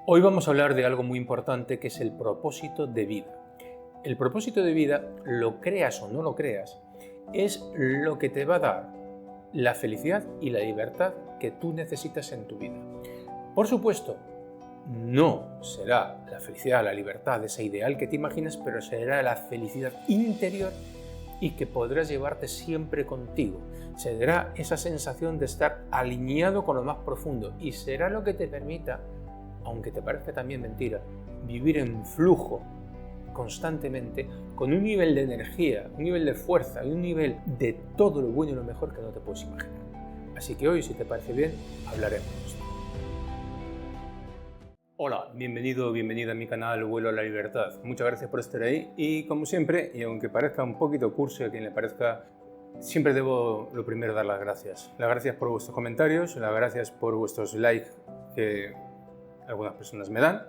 Hoy vamos a hablar de algo muy importante que es el propósito de vida. El propósito de vida, lo creas o no lo creas, es lo que te va a dar la felicidad y la libertad que tú necesitas en tu vida. Por supuesto, no será la felicidad, la libertad, ese ideal que te imaginas, pero será la felicidad interior y que podrás llevarte siempre contigo. Será esa sensación de estar alineado con lo más profundo y será lo que te permita, aunque te parezca también mentira, vivir en flujo constantemente con un nivel de energía, un nivel de fuerza y un nivel de todo lo bueno y lo mejor que no te puedes imaginar. Así que hoy, si te parece bien, hablaremos de esto. Hola, bienvenido o bienvenida a mi canal Vuelo a la Libertad. Muchas gracias por estar ahí y como siempre, y aunque parezca un poquito cursi a quien le parezca, siempre debo lo primero dar las gracias. Las gracias por vuestros comentarios, las gracias por vuestros likes que algunas personas me dan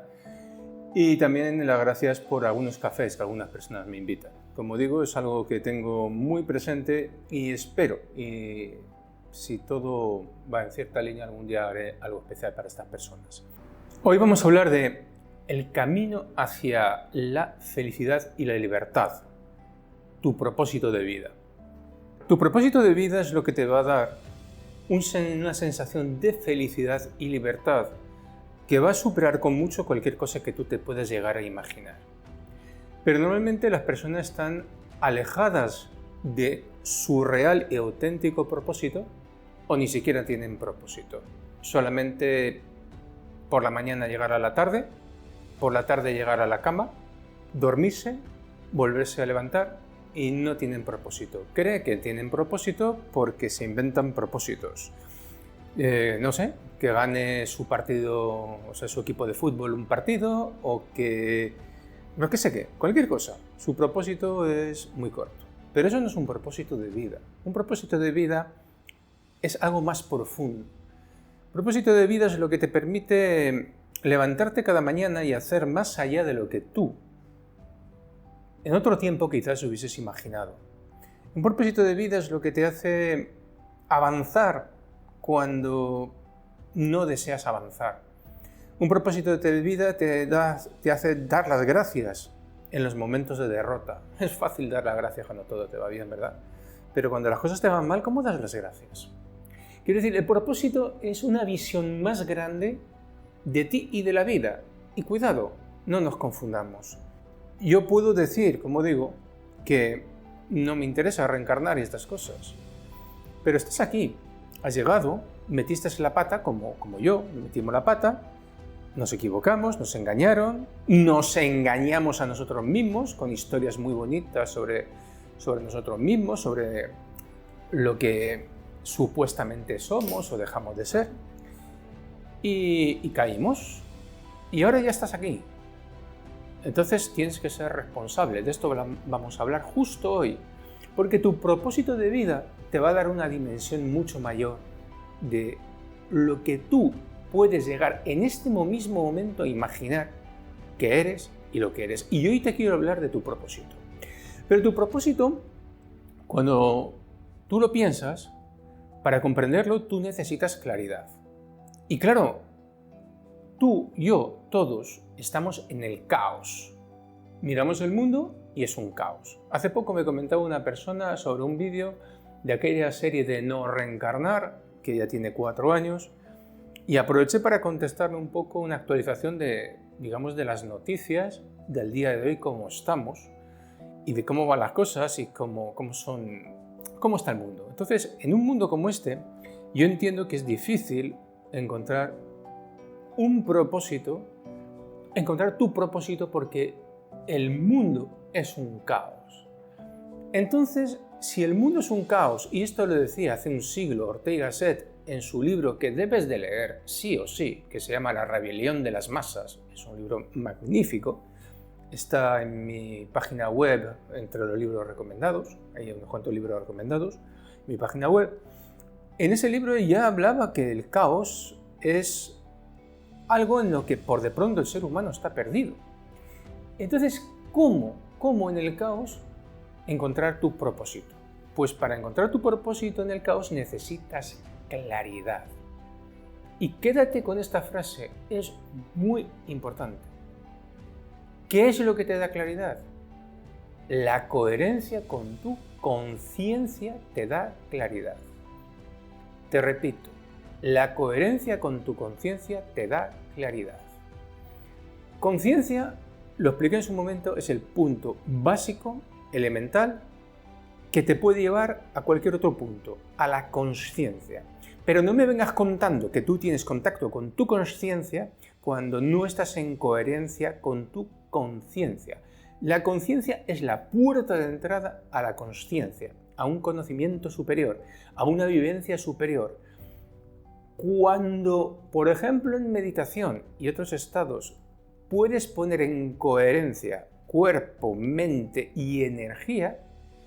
y también las gracias por algunos cafés que algunas personas me invitan. Como digo, es algo que tengo muy presente y espero, y si todo va en cierta línea, algún día haré algo especial para estas personas. Hoy vamos a hablar de el camino hacia la felicidad y la libertad, tu propósito de vida. Tu propósito de vida es lo que te va a dar una sensación de felicidad y libertad que va a superar con mucho cualquier cosa que tú te puedas llegar a imaginar. Pero normalmente las personas están alejadas de su real y auténtico propósito o ni siquiera tienen propósito. Solamente por la mañana llegar a la tarde, por la tarde llegar a la cama, dormirse, volverse a levantar y no tienen propósito. Cree que tienen propósito porque se inventan propósitos. No sé, que gane su partido, o sea, su equipo de fútbol un partido, o que, no que sé qué, cualquier cosa. Su propósito es muy corto. Pero eso no es un propósito de vida. Un propósito de vida es algo más profundo. Un propósito de vida es lo que te permite levantarte cada mañana y hacer más allá de lo que tú en otro tiempo quizás hubieses imaginado. Un propósito de vida es lo que te hace avanzar cuando no deseas avanzar. Un propósito de vida te hace dar las gracias en los momentos de derrota. Es fácil dar las gracias cuando todo te va bien, ¿verdad? Pero cuando las cosas te van mal, ¿cómo das las gracias? Quiero decir, el propósito es una visión más grande de ti y de la vida. Y cuidado, no nos confundamos. Yo puedo decir, como digo, que no me interesa reencarnar y estas cosas. Pero estás aquí. Has llegado, metiste la pata, como yo, metimos la pata, nos equivocamos, nos engañaron, nos engañamos a nosotros mismos con historias muy bonitas sobre nosotros mismos, sobre lo que supuestamente somos o dejamos de ser, y caímos, y ahora ya estás aquí. Entonces tienes que ser responsable. De esto vamos a hablar justo hoy, porque tu propósito de vida te va a dar una dimensión mucho mayor de lo que tú puedes llegar en este mismo momento a imaginar que eres y lo que eres. Y hoy te quiero hablar de tu propósito. Pero tu propósito, cuando tú lo piensas, para comprenderlo tú necesitas claridad. Y claro, tú, yo, todos estamos en el caos. Miramos el mundo y es un caos. Hace poco me comentaba una persona sobre un vídeo de aquella serie de No Reencarnar, que ya tiene 4 años, y aproveché para contestarle un poco una actualización de, digamos, de las noticias del día de hoy, cómo estamos, y de cómo van las cosas y cómo está el mundo. Entonces, en un mundo como este, yo entiendo que es difícil encontrar un propósito, encontrar tu propósito, porque el mundo es un caos. Entonces, si el mundo es un caos, y esto lo decía hace un siglo Ortega y Gasset en su libro que debes de leer sí o sí, que se llama La rebelión de las masas, es un libro magnífico, está en mi página web entre los libros recomendados, hay unos cuantos libros recomendados, mi página web. En ese libro ya hablaba que el caos es algo en lo que por de pronto el ser humano está perdido. Entonces, ¿cómo en el caos encontrar tu propósito? Pues para encontrar tu propósito en el caos necesitas claridad. Y quédate con esta frase, es muy importante. ¿Qué es lo que te da claridad? La coherencia con tu conciencia te da claridad. Te repito, la coherencia con tu conciencia te da claridad. Conciencia, lo expliqué en su momento, es el punto básico, elemental, que te puede llevar a cualquier otro punto, a la consciencia. Pero no me vengas contando que tú tienes contacto con tu consciencia cuando no estás en coherencia con tu conciencia. La conciencia es la puerta de entrada a la consciencia, a un conocimiento superior, a una vivencia superior. Cuando, por ejemplo, en meditación y otros estados, puedes poner en coherencia cuerpo, mente y energía,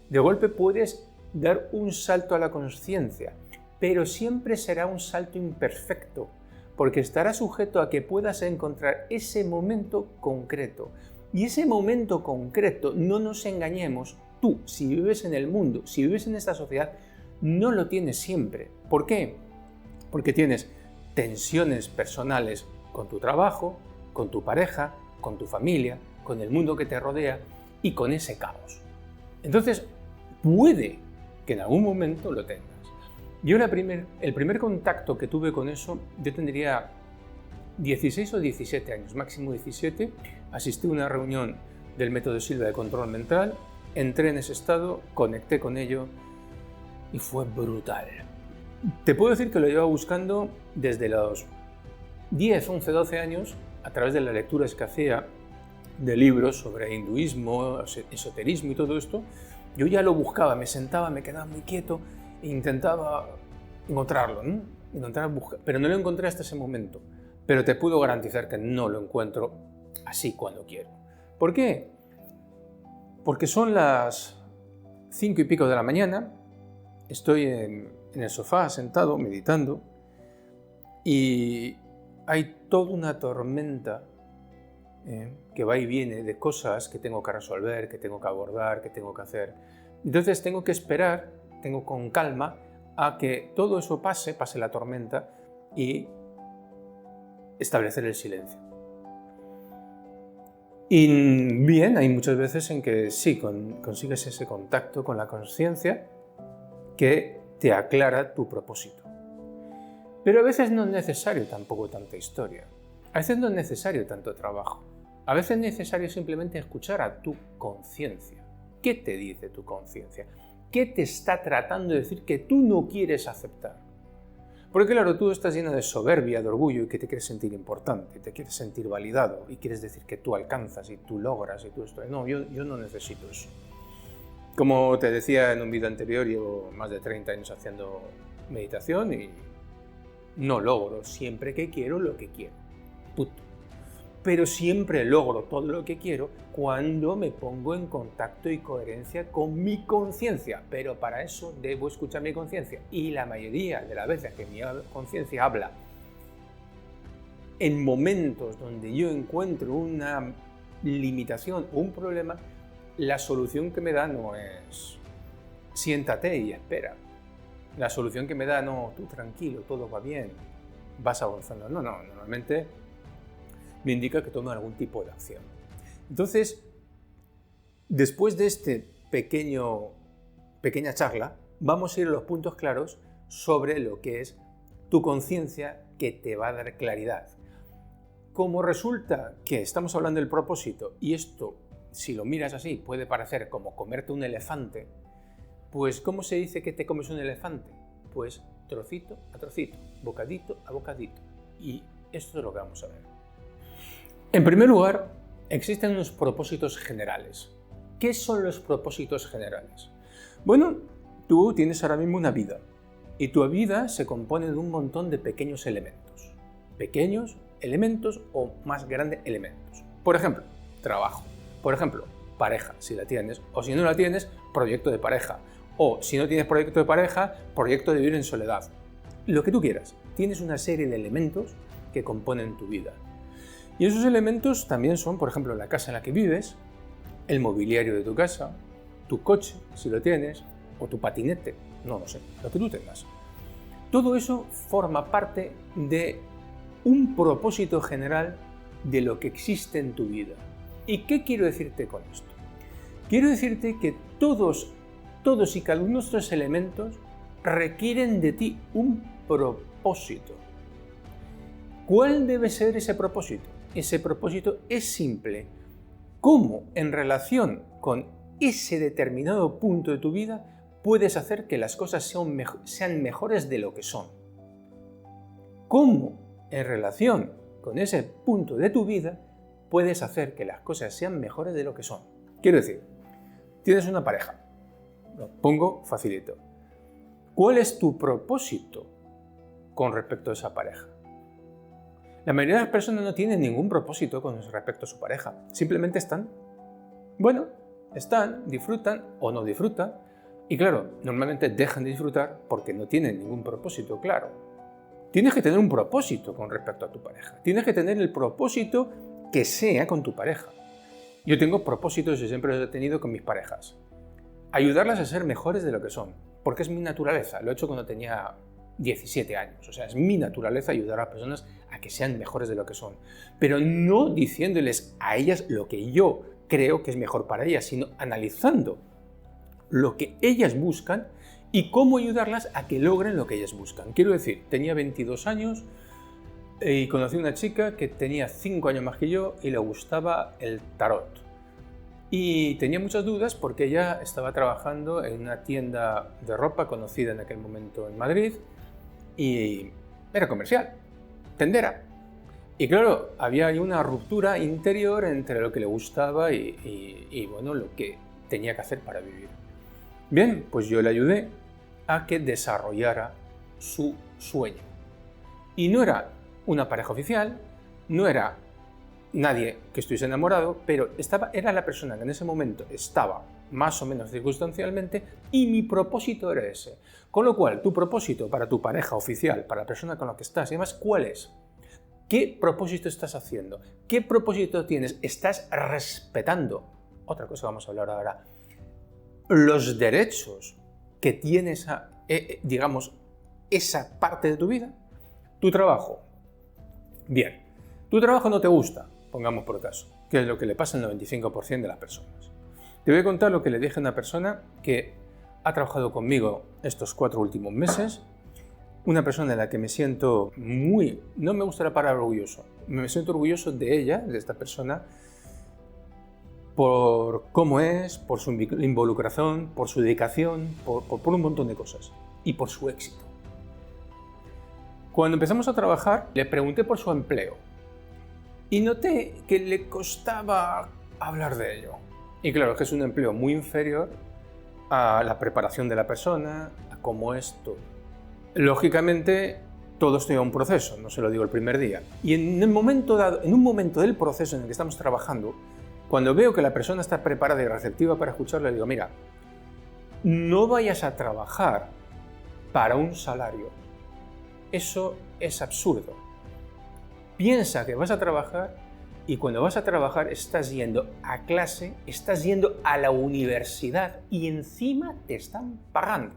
de golpe puedes dar un salto a la consciencia, pero siempre será un salto imperfecto, porque estará sujeto a que puedas encontrar ese momento concreto. Y ese momento concreto, no nos engañemos, tú, si vives en el mundo, si vives en esta sociedad, no lo tienes siempre. ¿Por qué? Porque tienes tensiones personales con tu trabajo, con tu pareja, con tu familia, con el mundo que te rodea y con ese caos. Entonces, puede que en algún momento lo tengas. Yo el primer contacto que tuve con eso, yo tendría 16 o 17 años, máximo 17, asistí a una reunión del método Silva de control mental, entré en ese estado, conecté con ello y fue brutal. Te puedo decir que lo llevaba buscando desde los 10, 11, 12 años, a través de las lecturas que hacía de libros sobre hinduismo, esoterismo y todo esto. Yo ya lo buscaba, me sentaba, me quedaba muy quieto e intentaba encontrarlo, ¿no? Pero no lo encontré hasta ese momento. Pero te puedo garantizar que no lo encuentro así cuando quiero. ¿Por qué? Porque son las 5 y pico de la mañana, estoy en el sofá sentado, meditando, y hay toda una tormenta que va y viene de cosas que tengo que resolver, que tengo que abordar, que tengo que hacer. Entonces tengo que esperar, tengo con calma, a que todo eso pase la tormenta y establecer el silencio. Y bien, hay muchas veces en que sí, consigues ese contacto con la conciencia que te aclara tu propósito. Pero a veces no es necesario tampoco tanta historia. A veces no es necesario tanto trabajo. A veces es necesario simplemente escuchar a tu conciencia. ¿Qué te dice tu conciencia? ¿Qué te está tratando de decir que tú no quieres aceptar? Porque claro, tú estás lleno de soberbia, de orgullo y que te quieres sentir importante, te quieres sentir validado y quieres decir que tú alcanzas y tú logras y tú esto. No, yo no necesito eso. Como te decía en un vídeo anterior, llevo más de 30 años haciendo meditación y no logro siempre que quiero lo que quiero. Punto. Pero siempre logro todo lo que quiero cuando me pongo en contacto y coherencia con mi conciencia. Pero para eso debo escuchar mi conciencia. Y la mayoría de las veces que mi conciencia habla en momentos donde yo encuentro una limitación o un problema, la solución que me da no es siéntate y espera. La solución que me da, no, tú tranquilo, todo va bien, vas avanzando. No, normalmente me indica que tome algún tipo de acción. Entonces, después de este pequeña charla, vamos a ir a los puntos claros sobre lo que es tu conciencia que te va a dar claridad. Como resulta que estamos hablando del propósito y esto, si lo miras así, puede parecer como comerte un elefante, pues ¿cómo se dice que te comes un elefante? Pues trocito a trocito, bocadito a bocadito. Y esto es lo que vamos a ver. En primer lugar, existen unos propósitos generales. ¿Qué son los propósitos generales? Bueno, tú tienes ahora mismo una vida y tu vida se compone de un montón de pequeños elementos o más grandes elementos. Por ejemplo, trabajo. Por ejemplo, pareja, si la tienes, o si no la tienes, proyecto de pareja. O si no tienes proyecto de pareja, proyecto de vivir en soledad. Lo que tú quieras. Tienes una serie de elementos que componen tu vida. Y esos elementos también son, por ejemplo, la casa en la que vives, el mobiliario de tu casa, tu coche, si lo tienes, o tu patinete, no lo sé, lo que tú tengas. Todo eso forma parte de un propósito general de lo que existe en tu vida. ¿Y qué quiero decirte con esto? Quiero decirte que todos y cada uno de estos elementos requieren de ti un propósito. ¿Cuál debe ser ese propósito? Ese propósito es simple. ¿Cómo en relación con ese determinado punto de tu vida puedes hacer que las cosas sean mejores de lo que son? ¿Cómo en relación con ese punto de tu vida puedes hacer que las cosas sean mejores de lo que son? Quiero decir, tienes una pareja. Lo pongo facilito. ¿Cuál es tu propósito con respecto a esa pareja? La mayoría de las personas no tienen ningún propósito con respecto a su pareja. Simplemente están. Bueno, están, disfrutan o no disfrutan. Y claro, normalmente dejan de disfrutar porque no tienen ningún propósito claro. Tienes que tener un propósito con respecto a tu pareja. Tienes que tener el propósito que sea con tu pareja. Yo tengo propósitos y siempre los he tenido con mis parejas. Ayudarlas a ser mejores de lo que son, porque es mi naturaleza. Lo he hecho cuando tenía 17 años. O sea, es mi naturaleza ayudar a las personas a que sean mejores de lo que son. Pero no diciéndoles a ellas lo que yo creo que es mejor para ellas, sino analizando lo que ellas buscan y cómo ayudarlas a que logren lo que ellas buscan. Quiero decir, tenía 22 años y conocí a una chica que tenía 5 años más que yo y le gustaba el tarot. Y tenía muchas dudas porque ella estaba trabajando en una tienda de ropa conocida en aquel momento en Madrid y era comercial, tendera. Y claro, había ahí una ruptura interior entre lo que le gustaba y bueno, lo que tenía que hacer para vivir. Bien, pues yo le ayudé a que desarrollara su sueño. Y no era una pareja oficial, no era nadie que estuviese enamorado, pero era la persona que en ese momento estaba más o menos circunstancialmente y mi propósito era ese. Con lo cual, tu propósito para tu pareja oficial, para la persona con la que estás y demás, ¿cuál es? ¿Qué propósito estás haciendo? ¿Qué propósito tienes? ¿Estás respetando? Otra cosa que vamos a hablar ahora. Los derechos que tiene digamos, esa parte de tu vida. Tu trabajo. Bien. Tu trabajo no te gusta, pongamos por caso, que es lo que le pasa al 95% de las personas. Te voy a contar lo que le dije a una persona que ha trabajado conmigo estos 4 últimos meses, una persona de la que me siento no me gusta la palabra orgulloso, me siento orgulloso de ella, de esta persona, por cómo es, por su involucración, por su dedicación, por un montón de cosas y por su éxito. Cuando empezamos a trabajar, le pregunté por su empleo y noté que le costaba hablar de ello. Y claro, que es un empleo muy inferior a la preparación de la persona, a cómo es todo. Lógicamente, todo esto lleva un proceso, no se lo digo el primer día. Y en un momento del proceso en el que estamos trabajando, cuando veo que la persona está preparada y receptiva para escucharlo, le digo, mira, no vayas a trabajar para un salario. Eso es absurdo. Piensa que vas a trabajar y cuando vas a trabajar estás yendo a clase, estás yendo a la universidad y encima te están pagando.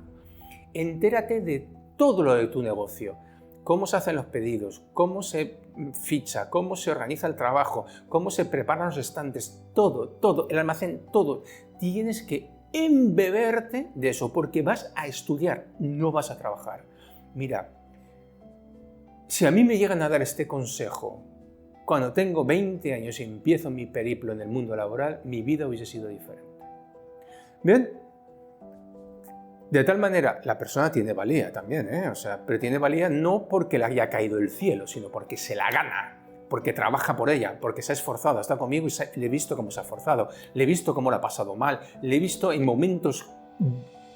Entérate de todo lo de tu negocio. Cómo se hacen los pedidos, cómo se ficha, cómo se organiza el trabajo, cómo se preparan los estantes, todo, el almacén, todo. Tienes que embeberte de eso porque vas a estudiar, no vas a trabajar. Mira, si a mí me llegan a dar este consejo cuando tengo 20 años y empiezo mi periplo en el mundo laboral, mi vida hubiese sido diferente. Bien, de tal manera, la persona tiene valía también, pero tiene valía no porque le haya caído del cielo, sino porque se la gana, porque trabaja por ella, porque se ha esforzado, está conmigo y le he visto cómo se ha esforzado, le he visto cómo lo ha pasado mal, le he visto en momentos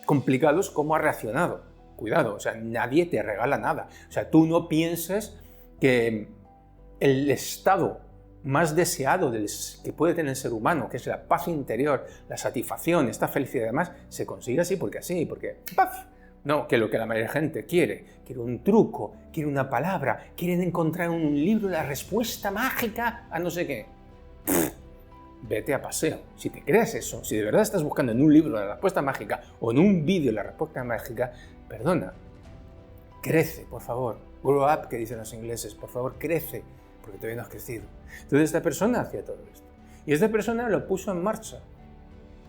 complicados cómo ha reaccionado. Cuidado, nadie te regala nada. Tú no pienses que el estado más deseado que puede tener el ser humano, que es la paz interior, la satisfacción, esta felicidad y demás, se consigue así, porque ¡paf! No, que lo que la mayoría de gente quiere un truco, quiere una palabra, quieren encontrar en un libro la respuesta mágica a no sé qué. Vete a paseo. Si te crees eso, si de verdad estás buscando en un libro la respuesta mágica o en un vídeo la respuesta mágica, perdona, crece, por favor. grow up, que dicen los ingleses, por favor, crece, porque todavía no has crecido. Entonces esta persona hacía todo esto. Y esta persona lo puso en marcha.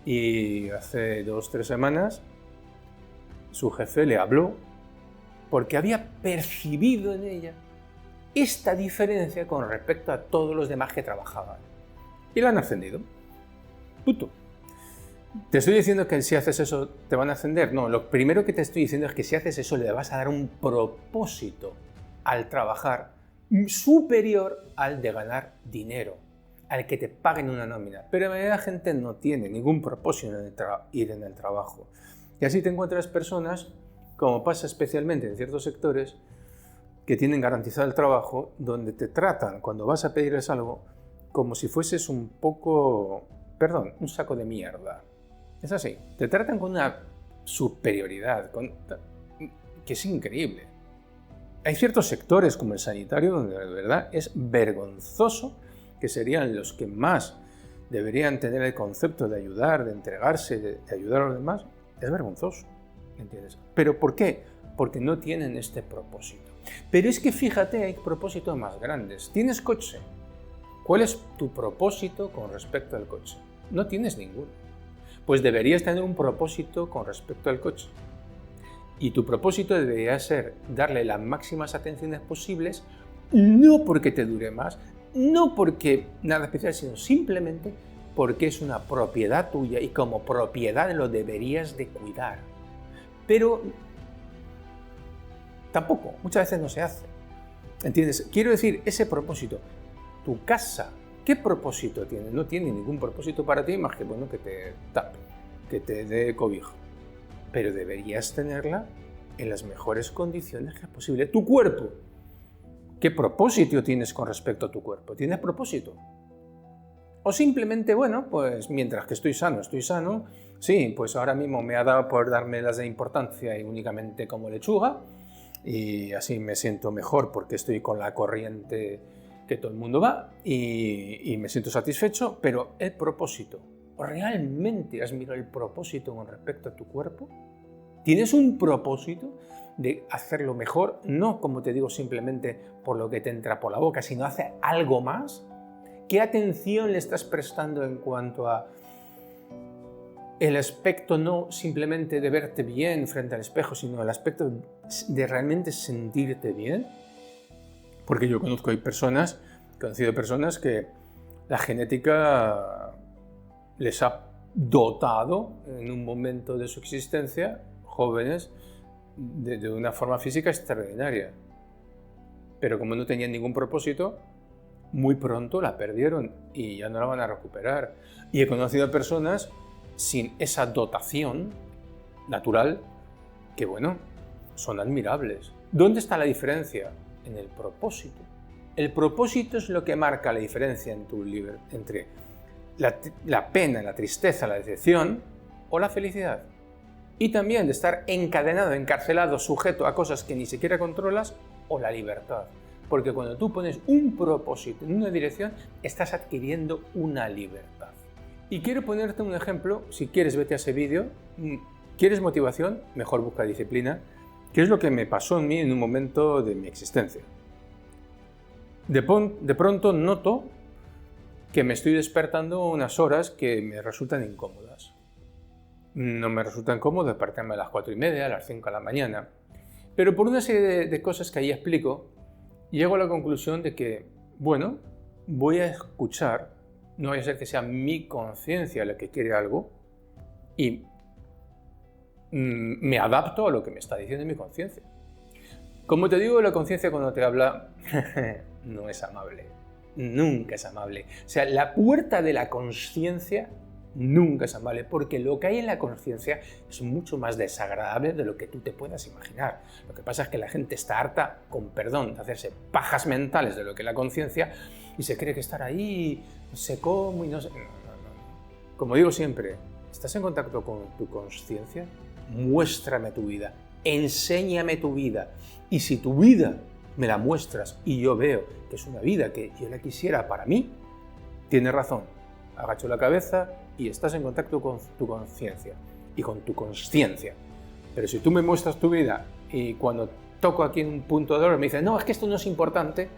Y hace 2 o 3 semanas su jefe le habló porque había percibido en ella esta diferencia con respecto a todos los demás que trabajaban. Y la han ascendido. Punto. ¿Te estoy diciendo que si haces eso te van a ascender? No, lo primero que te estoy diciendo es que si haces eso le vas a dar un propósito al trabajar superior al de ganar dinero, al que te paguen una nómina. Pero la gente no tiene ningún propósito en ir en el trabajo. Y así te encuentras personas, como pasa especialmente en ciertos sectores, que tienen garantizado el trabajo, donde te tratan, cuando vas a pedirles algo, como si fueses un saco de mierda. Es así, te tratan con una superioridad, que es increíble. Hay ciertos sectores, como el sanitario, donde de verdad es vergonzoso, que serían los que más deberían tener el concepto de ayudar, de entregarse, de ayudar a los demás. Es vergonzoso, ¿entiendes? ¿Pero por qué? Porque no tienen este propósito. Pero es que fíjate, hay propósitos más grandes. ¿Tienes coche? ¿Cuál es tu propósito con respecto al coche? No tienes ninguno. Pues deberías tener un propósito con respecto al coche. Y tu propósito debería ser darle las máximas atenciones posibles, no porque te dure más, no porque nada especial, sino simplemente porque es una propiedad tuya y como propiedad lo deberías de cuidar. Pero tampoco, muchas veces no se hace. ¿Entiendes? Quiero decir, ese propósito, tu casa, ¿qué propósito tiene? No tiene ningún propósito para ti más que, bueno, que te tape, que te dé cobijo. Pero deberías tenerla en las mejores condiciones que es posible. Tu cuerpo, ¿qué propósito tienes con respecto a tu cuerpo? ¿Tienes propósito? O simplemente, bueno, pues mientras que estoy sano, sí, pues ahora mismo me ha dado por darme las de importancia y únicamente como lechuga, y así me siento mejor porque estoy con la corriente que todo el mundo va y me siento satisfecho, pero el propósito, ¿realmente has mirado el propósito con respecto a tu cuerpo? ¿Tienes un propósito de hacerlo mejor? No, como te digo, simplemente por lo que te entra por la boca, sino hacer algo más. ¿Qué atención le estás prestando en cuanto a el aspecto no simplemente de verte bien frente al espejo, sino el aspecto de realmente sentirte bien? Porque yo he conocido personas que la genética les ha dotado en un momento de su existencia, jóvenes, de una forma física extraordinaria. Pero como no tenían ningún propósito, muy pronto la perdieron y ya no la van a recuperar. Y he conocido personas sin esa dotación natural que, bueno, son admirables. ¿Dónde está la diferencia? En el propósito. El propósito es lo que marca la diferencia entre la pena, la tristeza, la decepción o la felicidad. Y también de estar encadenado, encarcelado, sujeto a cosas que ni siquiera controlas, o la libertad. Porque cuando tú pones un propósito en una dirección, estás adquiriendo una libertad. Y quiero ponerte un ejemplo. Si quieres, vete a ese vídeo. ¿Quieres motivación? Mejor busca disciplina. ¿Qué es lo que me pasó en mí en un momento de mi existencia? De pronto noto que me estoy despertando unas horas que me resultan incómodas. No me resulta incómodo despertarme a las 4:30, a las 5 de la mañana. Pero por una serie de cosas que ahí explico, llego a la conclusión de que, bueno, voy a escuchar, no vaya a ser que sea mi conciencia la que quiere algo, y me adapto a lo que me está diciendo mi conciencia. Como te digo, la conciencia cuando te habla no es amable, nunca es amable. O sea, la puerta de la conciencia nunca es amable, porque lo que hay en la conciencia es mucho más desagradable de lo que tú te puedas imaginar. Lo que pasa es que la gente está harta, con perdón, de hacerse pajas mentales de lo que es la conciencia y se cree que estar ahí, no sé cómo y no sé... No. Como digo siempre, ¿estás en contacto con tu conciencia? Muéstrame tu vida, enséñame tu vida. Y si tu vida me la muestras y yo veo que es una vida que yo la quisiera para mí, tienes razón. Agacho la cabeza y estás en contacto con tu conciencia y con tu consciencia. Pero si tú me muestras tu vida y cuando toco aquí en un punto de dolor, me dicen, no, es que esto no es importante,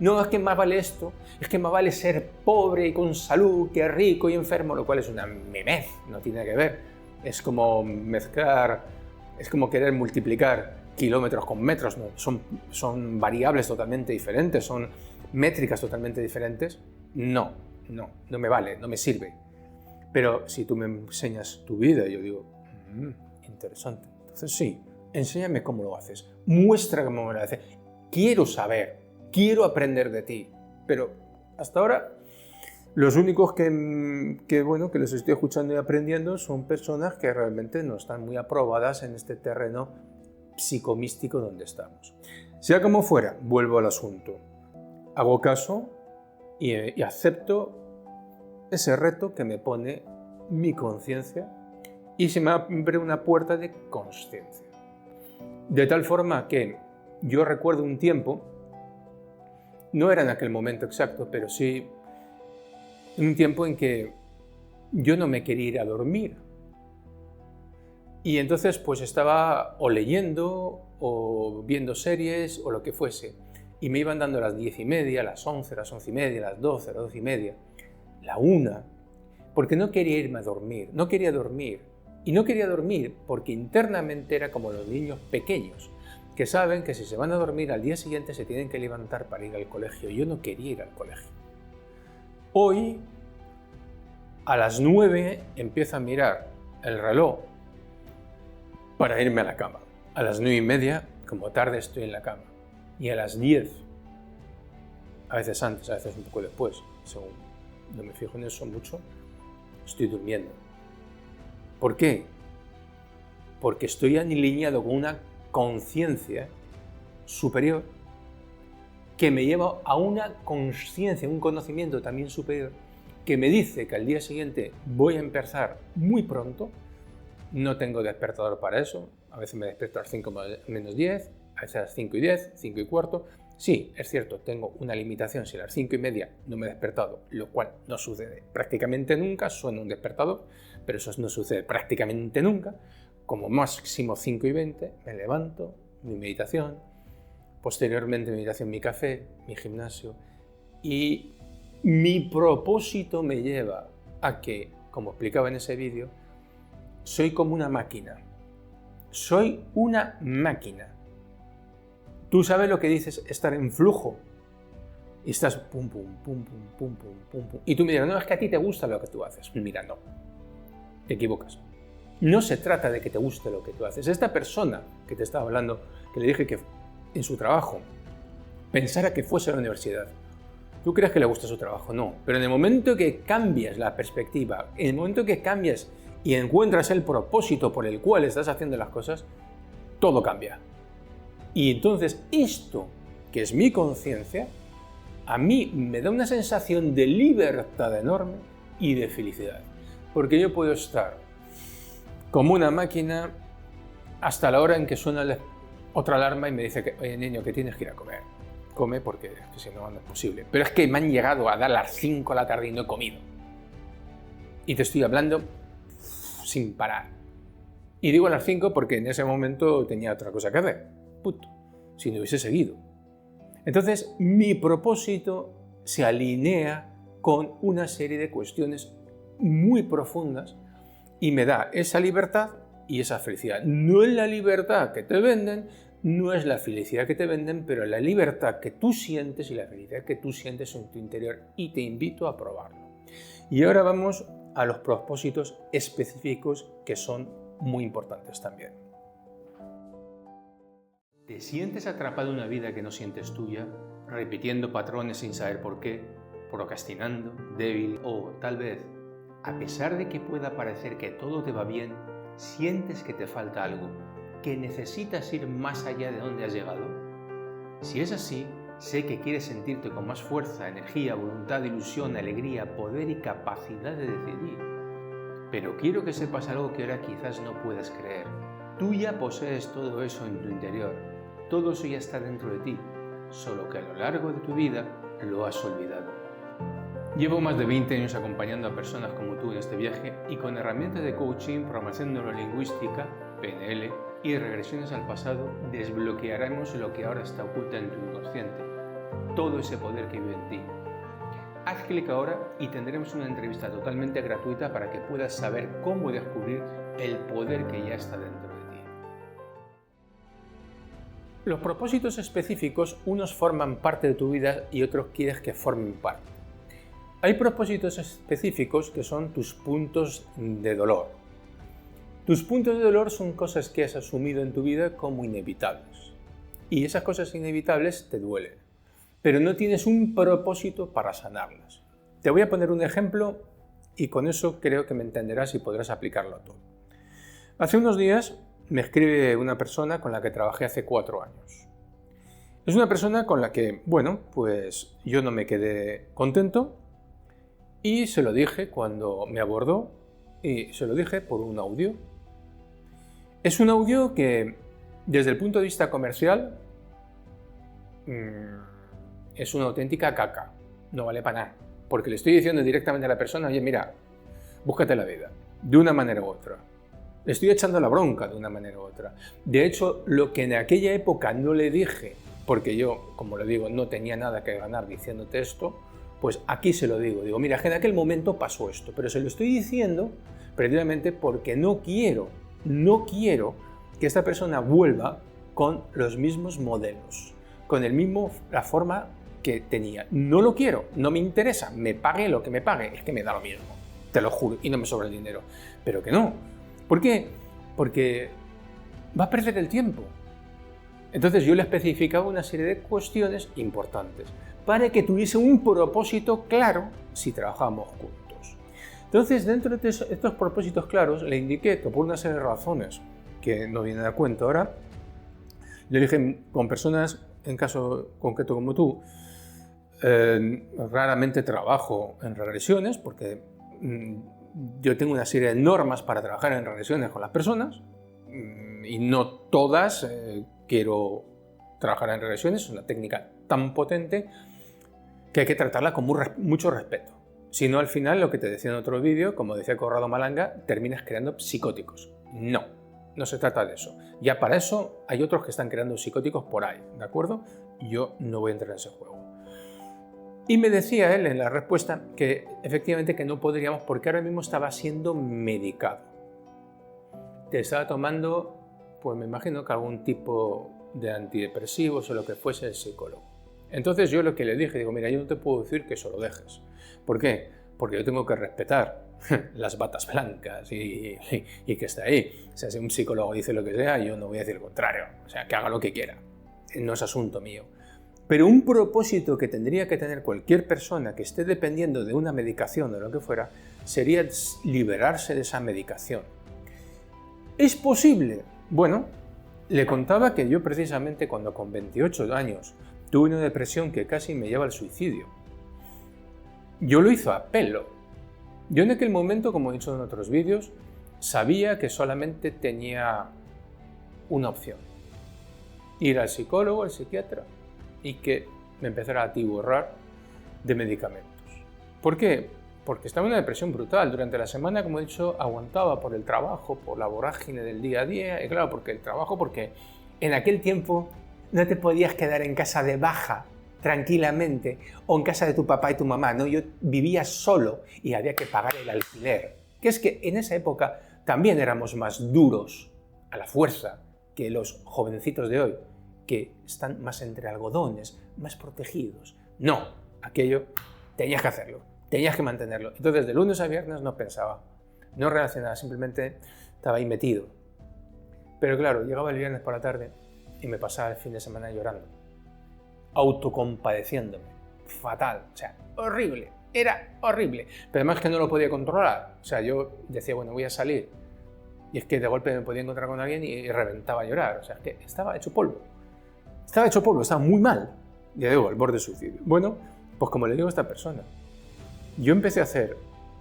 no, es que más vale esto, es que más vale ser pobre y con salud que rico y enfermo, lo cual es una memez, no tiene que ver. Es como mezclar, es como querer multiplicar kilómetros con metros, ¿no? Son variables totalmente diferentes, son métricas totalmente diferentes. No me vale, no me sirve. Pero si tú me enseñas tu vida, yo digo, interesante. Entonces sí, enséñame cómo lo haces, muestra cómo me lo haces. Quiero saber, quiero aprender de ti. Pero hasta ahora, los únicos que los estoy escuchando y aprendiendo son personas que realmente no están muy aprobadas en este terreno psicomístico donde estamos. Sea como fuera, vuelvo al asunto. Hago caso y acepto ese reto que me pone mi conciencia y se me abre una puerta de consciencia. De tal forma que yo recuerdo un tiempo, no era en aquel momento exacto, pero sí un tiempo en que yo no me quería ir a dormir. Y entonces pues estaba o leyendo o viendo series o lo que fuese. Y me iban dando las 10:30, las 11, las 11:30, las 12, las 12:30, la 1, porque no quería irme a dormir, no quería dormir. Y no quería dormir porque internamente era como los niños pequeños, que saben que si se van a dormir al día siguiente se tienen que levantar para ir al colegio. Yo no quería ir al colegio. Hoy, a las 9, empiezo a mirar el reloj para irme a la cama. A las 9:30, como tarde, estoy en la cama. Y a las 10, a veces antes, a veces un poco después, según no me fijo en eso mucho, estoy durmiendo. ¿Por qué? Porque estoy alineado con una conciencia superior que me lleva a una conciencia, un conocimiento también superior, que me dice que al día siguiente voy a empezar muy pronto. No tengo despertador para eso, a veces me despierto a las 5:50, a veces a las 5:10, 5:15. Sí, es cierto, tengo una limitación. Si a las 5:30 no me he despertado, lo cual no sucede prácticamente nunca, suena un despertador, pero eso no sucede prácticamente nunca. Como máximo 5:20, me levanto, mi meditación, posteriormente meditación, mi café, mi gimnasio, y mi propósito me lleva a que, como explicaba en ese vídeo, soy como una máquina. Soy una máquina. Tú sabes lo que dices estar en flujo. Y estás pum, pum, pum, pum, pum, pum, pum, pum. Y tú me dirás, no, es que a ti te gusta lo que tú haces. Mira, no. Te equivocas. No se trata de que te guste lo que tú haces. Esta persona que te estaba hablando, que le dije que en su trabajo pensara que fuese a la universidad, ¿tú crees que le gusta su trabajo? No. Pero en el momento que cambias la perspectiva, en el momento que cambias y encuentras el propósito por el cual estás haciendo las cosas, todo cambia. Y entonces esto, que es mi conciencia, a mí me da una sensación de libertad enorme y de felicidad. Porque yo puedo estar como una máquina hasta la hora en que suena otra alarma y me dice que, oye niño, que tienes que ir a comer. Come porque es que si no, no es posible. Pero es que me han llegado a dar las 5 de la tarde y no he comido. Y te estoy hablando sin parar. Y digo a las 5 porque en ese momento tenía otra cosa que hacer. Puto, si no hubiese seguido. Entonces, mi propósito se alinea con una serie de cuestiones muy profundas y me da esa libertad y esa felicidad. No es la libertad que te venden, no es la felicidad que te venden, pero es la libertad que tú sientes y la felicidad que tú sientes en tu interior, y te invito a probarlo. Y ahora vamos a los propósitos específicos que son muy importantes también. ¿Te sientes atrapado en una vida que no sientes tuya, repitiendo patrones sin saber por qué, procrastinando, débil o tal vez, a pesar de que pueda parecer que todo te va bien, sientes que te falta algo, que necesitas ir más allá de donde has llegado? Si es así, sé que quieres sentirte con más fuerza, energía, voluntad, ilusión, alegría, poder y capacidad de decidir. Pero quiero que sepas algo que ahora quizás no puedas creer. Tú ya posees todo eso en tu interior. Todo eso ya está dentro de ti, solo que a lo largo de tu vida lo has olvidado. Llevo más de 20 años acompañando a personas como tú en este viaje y con herramientas de coaching, programación neurolingüística, PNL, y regresiones al pasado desbloquearemos lo que ahora está oculto en tu inconsciente, todo ese poder que vive en ti. Haz clic ahora y tendremos una entrevista totalmente gratuita para que puedas saber cómo descubrir el poder que ya está dentro de ti. Los propósitos específicos, unos forman parte de tu vida y otros quieres que formen parte. Hay propósitos específicos que son tus puntos de dolor. Tus puntos de dolor son cosas que has asumido en tu vida como inevitables. Y esas cosas inevitables te duelen, pero no tienes un propósito para sanarlas. Te voy a poner un ejemplo y con eso creo que me entenderás y podrás aplicarlo a todo. Hace unos días me escribe una persona con la que trabajé hace 4 años. Es una persona con la que, bueno, pues yo no me quedé contento y se lo dije cuando me abordó y se lo dije por un audio. Es un audio que, desde el punto de vista comercial, es una auténtica caca. No vale para nada. Porque le estoy diciendo directamente a la persona, oye, mira, búscate la vida, de una manera u otra. Le estoy echando la bronca de una manera u otra. De hecho, lo que en aquella época no le dije, porque yo, como le digo, no tenía nada que ganar diciéndote esto, pues aquí se lo digo. Digo, mira, que en aquel momento pasó esto, pero se lo estoy diciendo precisamente porque no quiero que esta persona vuelva con los mismos modelos, con la forma que tenía. No lo quiero, no me interesa, me pague lo que me pague, es que me da lo mismo, te lo juro, y no me sobra el dinero. Pero que no. ¿Por qué? Porque va a perder el tiempo. Entonces yo le especificaba una serie de cuestiones importantes para que tuviese un propósito claro si trabajábamos juntos. Entonces, dentro de estos propósitos claros, le indiqué que por una serie de razones que no vienen a cuento ahora, le dije, con personas, en caso concreto como tú, raramente trabajo en regresiones porque yo tengo una serie de normas para trabajar en regresiones con las personas y no todas quiero trabajar en regresiones. Es una técnica tan potente que hay que tratarla con mucho respeto. Si no, al final, lo que te decía en otro vídeo, como decía Corrado Malanga, terminas creando psicóticos. No se trata de eso. Ya para eso hay otros que están creando psicóticos por ahí, ¿de acuerdo? Yo no voy a entrar en ese juego. Y me decía él en la respuesta que efectivamente que no podríamos porque ahora mismo estaba siendo medicado. Te estaba tomando, pues me imagino que algún tipo de antidepresivos o lo que fuese el psicólogo. Entonces yo lo que le dije, digo, mira, yo no te puedo decir que eso lo dejes. ¿Por qué? Porque yo tengo que respetar las batas blancas y que esté ahí. O sea, si un psicólogo dice lo que sea, yo no voy a decir lo contrario. O sea, que haga lo que quiera. No es asunto mío. Pero un propósito que tendría que tener cualquier persona que esté dependiendo de una medicación o lo que fuera, sería liberarse de esa medicación. ¿Es posible? Bueno, le contaba que yo precisamente cuando con 28 años tuve una depresión que casi me lleva al suicidio. Yo lo hice a pelo. Yo en aquel momento, como he dicho en otros vídeos, sabía que solamente tenía una opción. Ir al psicólogo, al psiquiatra, y que me empezara a atiborrar de medicamentos. ¿Por qué? Porque estaba en una depresión brutal. Durante la semana, como he dicho, aguantaba por el trabajo, por la vorágine del día a día, y claro, porque en aquel tiempo no te podías quedar en casa de baja tranquilamente o en casa de tu papá y tu mamá, ¿no? Yo vivía solo y había que pagar el alquiler. Que es que en esa época también éramos más duros a la fuerza que los jovencitos de hoy, que están más entre algodones, más protegidos. No, aquello tenías que hacerlo, tenías que mantenerlo. Entonces, de lunes a viernes no pensaba, no relacionaba, simplemente estaba ahí metido. Pero claro, llegaba el viernes por la tarde y me pasaba el fin de semana llorando, autocompadeciéndome. Fatal, o sea, horrible, era horrible. Pero además que no lo podía controlar. O sea, yo decía, bueno, voy a salir. Y es que de golpe me podía encontrar con alguien y reventaba a llorar. O sea, que estaba hecho polvo. Estaba muy mal. Ya digo, al borde del suicidio. Bueno, pues como le digo a esta persona, yo empecé a hacer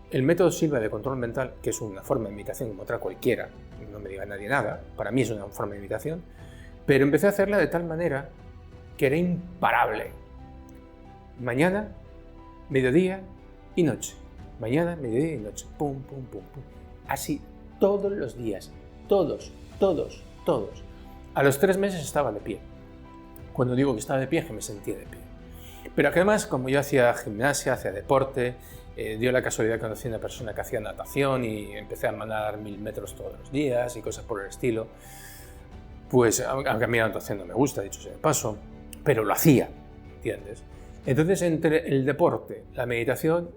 el método Silva de control mental, que es una forma de meditación como otra cualquiera, no me diga nadie nada, para mí es una forma de meditación, pero empecé a hacerla de tal manera que era imparable. Mañana, mediodía y noche. Mañana, mediodía y noche. Pum, pum, pum, pum. Así todos los días. Todos. todos. A los 3 meses estaba de pie. Cuando digo que estaba de pie, es que me sentía de pie. Pero además, como yo hacía gimnasia, hacía deporte, dio la casualidad que conocí a una persona que hacía natación y empecé a nadar 1000 metros todos los días y cosas por el estilo. Pues aunque a mí la natación no me gusta, dicho sea de paso, pero lo hacía, ¿entiendes? Entonces, entre el deporte, la meditación,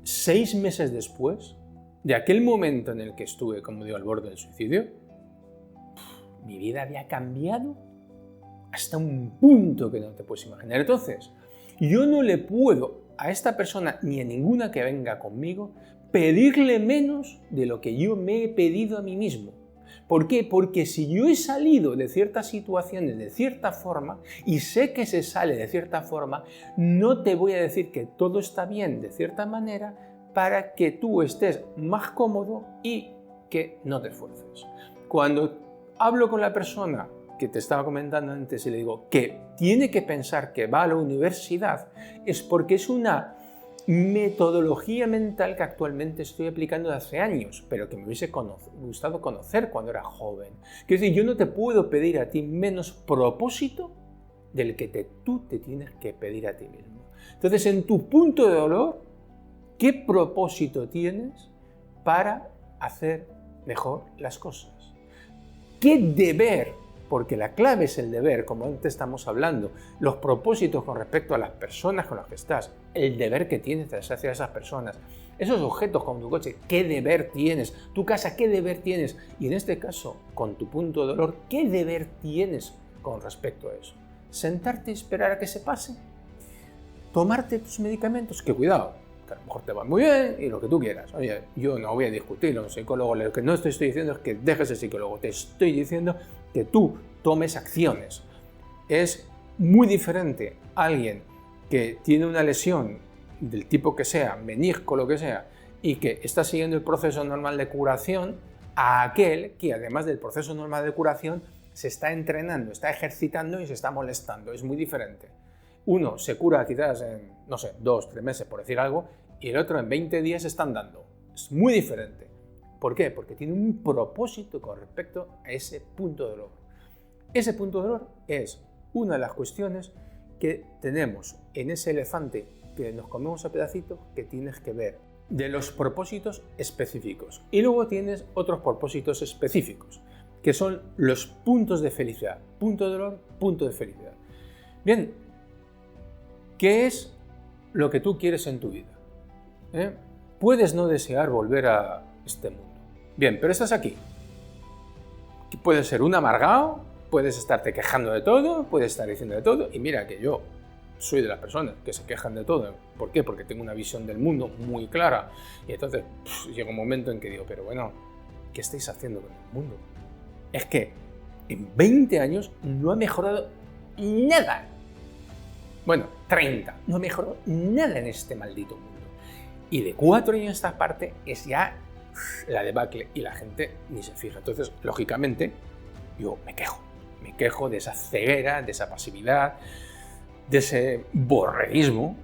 6 meses después de aquel momento en el que estuve, como digo, al borde del suicidio, mi vida había cambiado hasta un punto que no te puedes imaginar. Entonces, yo no le puedo a esta persona, ni a ninguna que venga conmigo, pedirle menos de lo que yo me he pedido a mí mismo. ¿Por qué? Porque si yo he salido de ciertas situaciones de cierta forma y sé que se sale de cierta forma, no te voy a decir que todo está bien de cierta manera para que tú estés más cómodo y que no te esfuerces. Cuando hablo con la persona que te estaba comentando antes y le digo que tiene que pensar que va a la universidad, es porque es una metodología mental que actualmente estoy aplicando de hace años, pero que me hubiese gustado conocer cuando era joven. Quiero decir, yo no te puedo pedir a ti menos propósito del que tú te tienes que pedir a ti mismo. Entonces, en tu punto de dolor, ¿qué propósito tienes para hacer mejor las cosas? ¿Qué deber? Porque la clave es el deber, como antes estamos hablando, los propósitos con respecto a las personas con las que estás, el deber que tienes hacia esas personas, esos objetos como tu coche, ¿qué deber tienes? Tu casa, ¿qué deber tienes? Y en este caso, con tu punto de dolor, ¿qué deber tienes con respecto a eso? ¿Sentarte y esperar a que se pase? ¿Tomarte tus medicamentos? Que cuidado, que a lo mejor te va muy bien y lo que tú quieras. Oye, yo no voy a discutir con un psicólogo, lo que no estoy diciendo es que dejes el psicólogo, te estoy diciendo que tú tomes acciones. Es muy diferente alguien que tiene una lesión del tipo que sea, menisco, lo que sea, y que está siguiendo el proceso normal de curación, a aquel que además del proceso normal de curación se está entrenando, está ejercitando y se está molestando. Es muy diferente. Uno se cura quizás en, no sé, 2, 3 meses, por decir algo, y el otro en 20 días está andando. Es muy diferente. ¿Por qué? Porque tiene un propósito con respecto a ese punto de dolor. Ese punto de dolor es una de las cuestiones que tenemos en ese elefante que nos comemos a pedacitos que tienes que ver de los propósitos específicos. Y luego tienes otros propósitos específicos, que son los puntos de felicidad. Punto de dolor, punto de felicidad. Bien, ¿qué es lo que tú quieres en tu vida? Puedes no desear volver a este mundo. Bien, pero estás aquí. Puedes ser un amargado, puedes estarte quejando de todo, puedes estar diciendo de todo, y mira que yo soy de las personas que se quejan de todo. ¿Por qué? Porque tengo una visión del mundo muy clara. Y entonces llega un momento en que digo, pero bueno, ¿qué estáis haciendo con el mundo? Es que en 20 años no ha mejorado nada. Bueno, 30. No ha mejorado nada en este maldito mundo. Y de 4 años a esta parte es ya la debacle y la gente ni se fija. Entonces, lógicamente, yo me quejo de esa ceguera, de esa pasividad, de ese borreguismo,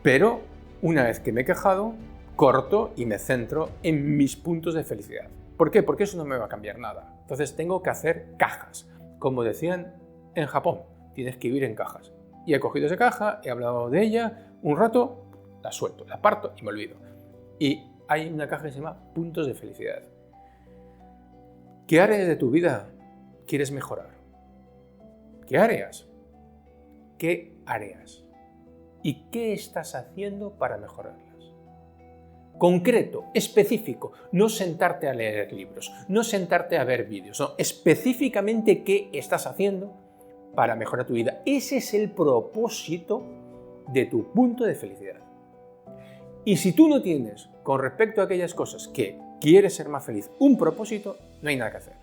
pero una vez que me he quejado, corto y me centro en mis puntos de felicidad. ¿Por qué? Porque eso no me va a cambiar nada. Entonces tengo que hacer cajas. Como decían en Japón, tienes que vivir en cajas. Y he cogido esa caja, he hablado de ella un rato, la suelto, la parto y me olvido. Y hay una caja que se llama puntos de felicidad. ¿Qué áreas de tu vida quieres mejorar? ¿Qué áreas? ¿Qué áreas? ¿Y qué estás haciendo para mejorarlas? Concreto, específico, no sentarte a leer libros, no sentarte a ver vídeos, no, específicamente qué estás haciendo para mejorar tu vida. Ese es el propósito de tu punto de felicidad. Y si tú no tienes, con respecto a aquellas cosas que quieres ser más feliz, un propósito, no hay nada que hacer.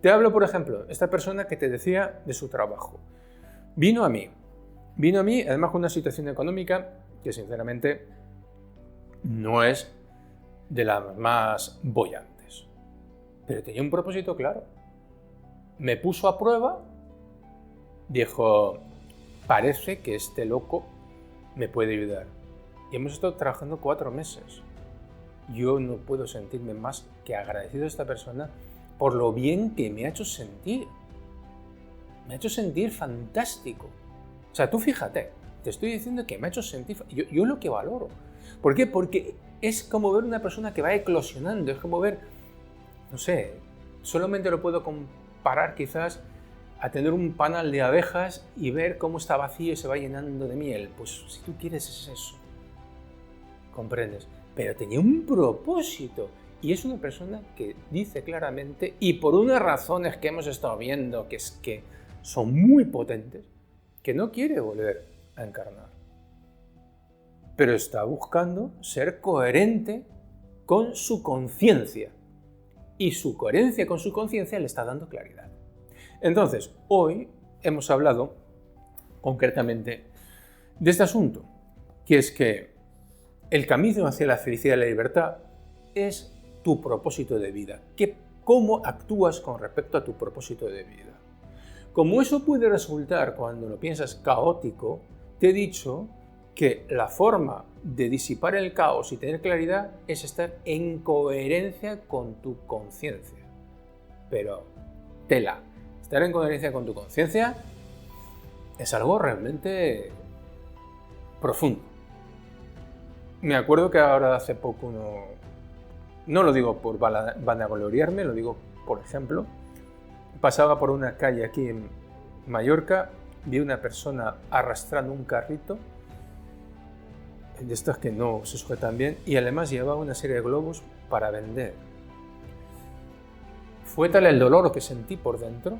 Te hablo, por ejemplo, esta persona que te decía de su trabajo. Vino a mí, además con una situación económica que sinceramente no es de las más bollantes. Pero tenía un propósito claro. Me puso a prueba, dijo, parece que este loco me puede ayudar. Y hemos estado trabajando 4 meses. Yo no puedo sentirme más que agradecido a esta persona por lo bien que me ha hecho sentir. Me ha hecho sentir fantástico. O sea, tú fíjate, te estoy diciendo que me ha hecho sentir... Yo lo que valoro. ¿Por qué? Porque es como ver una persona que va eclosionando, es como ver, no sé, solamente lo puedo comparar quizás a tener un panal de abejas y ver cómo está vacío y se va llenando de miel. Pues si tú quieres es eso. ¿Comprendes? Pero tenía un propósito. Y es una persona que dice claramente, y por unas razones que hemos estado viendo, que es que son muy potentes, que no quiere volver a encarnar. Pero está buscando ser coherente con su conciencia. Y su coherencia con su conciencia le está dando claridad. Entonces, hoy hemos hablado concretamente de este asunto, que es que el camino hacia la felicidad y la libertad es tu propósito de vida. ¿Cómo actúas con respecto a tu propósito de vida? Como eso puede resultar, cuando lo piensas, caótico, te he dicho que la forma de disipar el caos y tener claridad es estar en coherencia con tu conciencia. Pero, tela, estar en coherencia con tu conciencia es algo realmente profundo. Me acuerdo que ahora hace poco no lo digo por vanagloriarme, lo digo por ejemplo, pasaba por una calle aquí en Mallorca, vi una persona arrastrando un carrito de estas que no se sujetan bien y además llevaba una serie de globos para vender. Fue tal el dolor que sentí por dentro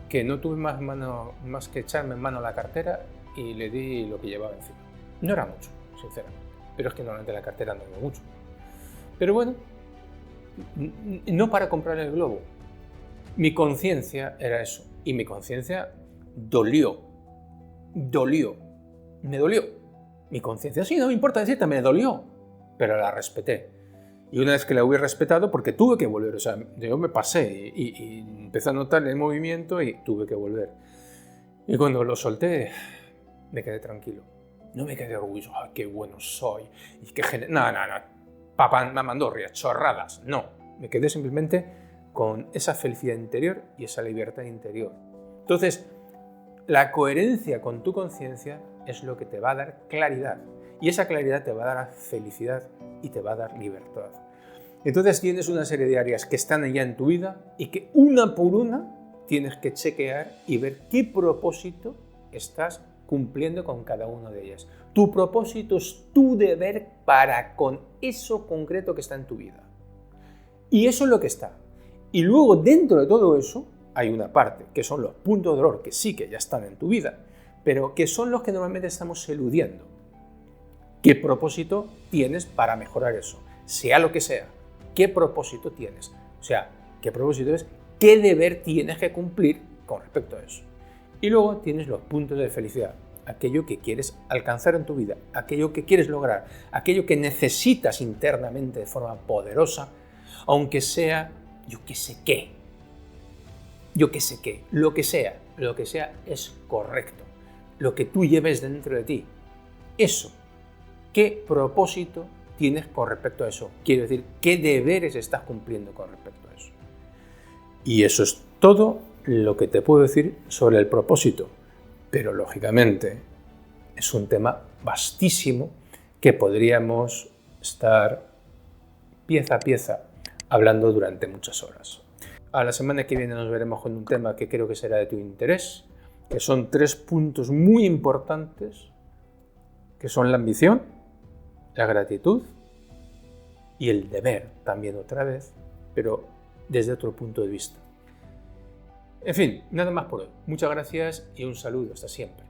que no tuve más que echarme en mano la cartera y le di lo que llevaba encima. No era mucho, sinceramente, pero es que normalmente la cartera no era mucho. Pero bueno, no para comprar el globo. Mi conciencia era eso. Y mi conciencia dolió. Me dolió. Mi conciencia, sí, no me importa decirte, me dolió. Pero la respeté. Y una vez que la hubiera respetado, porque tuve que volver, o sea, yo me pasé y empecé a notar el movimiento y tuve que volver. Y cuando lo solté, me quedé tranquilo. No me quedé orgulloso, ¡ay, qué bueno soy! Y qué no, papá, mamandorria, chorradas. No, me quedé simplemente con esa felicidad interior y esa libertad interior. Entonces, la coherencia con tu conciencia es lo que te va a dar claridad. Y esa claridad te va a dar felicidad y te va a dar libertad. Entonces tienes una serie de áreas que están allá en tu vida y que una por una tienes que chequear y ver qué propósito estás cumpliendo con cada una de ellas. Tu propósito es tu deber para con eso concreto que está en tu vida. Y eso es lo que está. Y luego dentro de todo eso hay una parte que son los puntos de dolor que sí que ya están en tu vida, pero que son los que normalmente estamos eludiendo. ¿Qué propósito tienes para mejorar eso? Sea lo que sea. ¿Qué propósito tienes? O sea, ¿qué propósito es? ¿Qué deber tienes que cumplir con respecto a eso? Y luego tienes los puntos de felicidad. Aquello que quieres alcanzar en tu vida, aquello que quieres lograr, aquello que necesitas internamente de forma poderosa, aunque sea yo qué sé qué. Lo que sea es correcto. Lo que tú lleves dentro de ti. Eso. ¿Qué propósito tienes con respecto a eso? Quiero decir, ¿qué deberes estás cumpliendo con respecto a eso? Y eso es todo lo que te puedo decir sobre el propósito. Pero lógicamente es un tema vastísimo que podríamos estar pieza a pieza hablando durante muchas horas. A la semana que viene nos veremos con un tema que creo que será de tu interés, que son 3 puntos muy importantes, que son la ambición, la gratitud y el deber también otra vez, pero desde otro punto de vista. En fin, nada más por hoy. Muchas gracias y un saludo. Hasta siempre.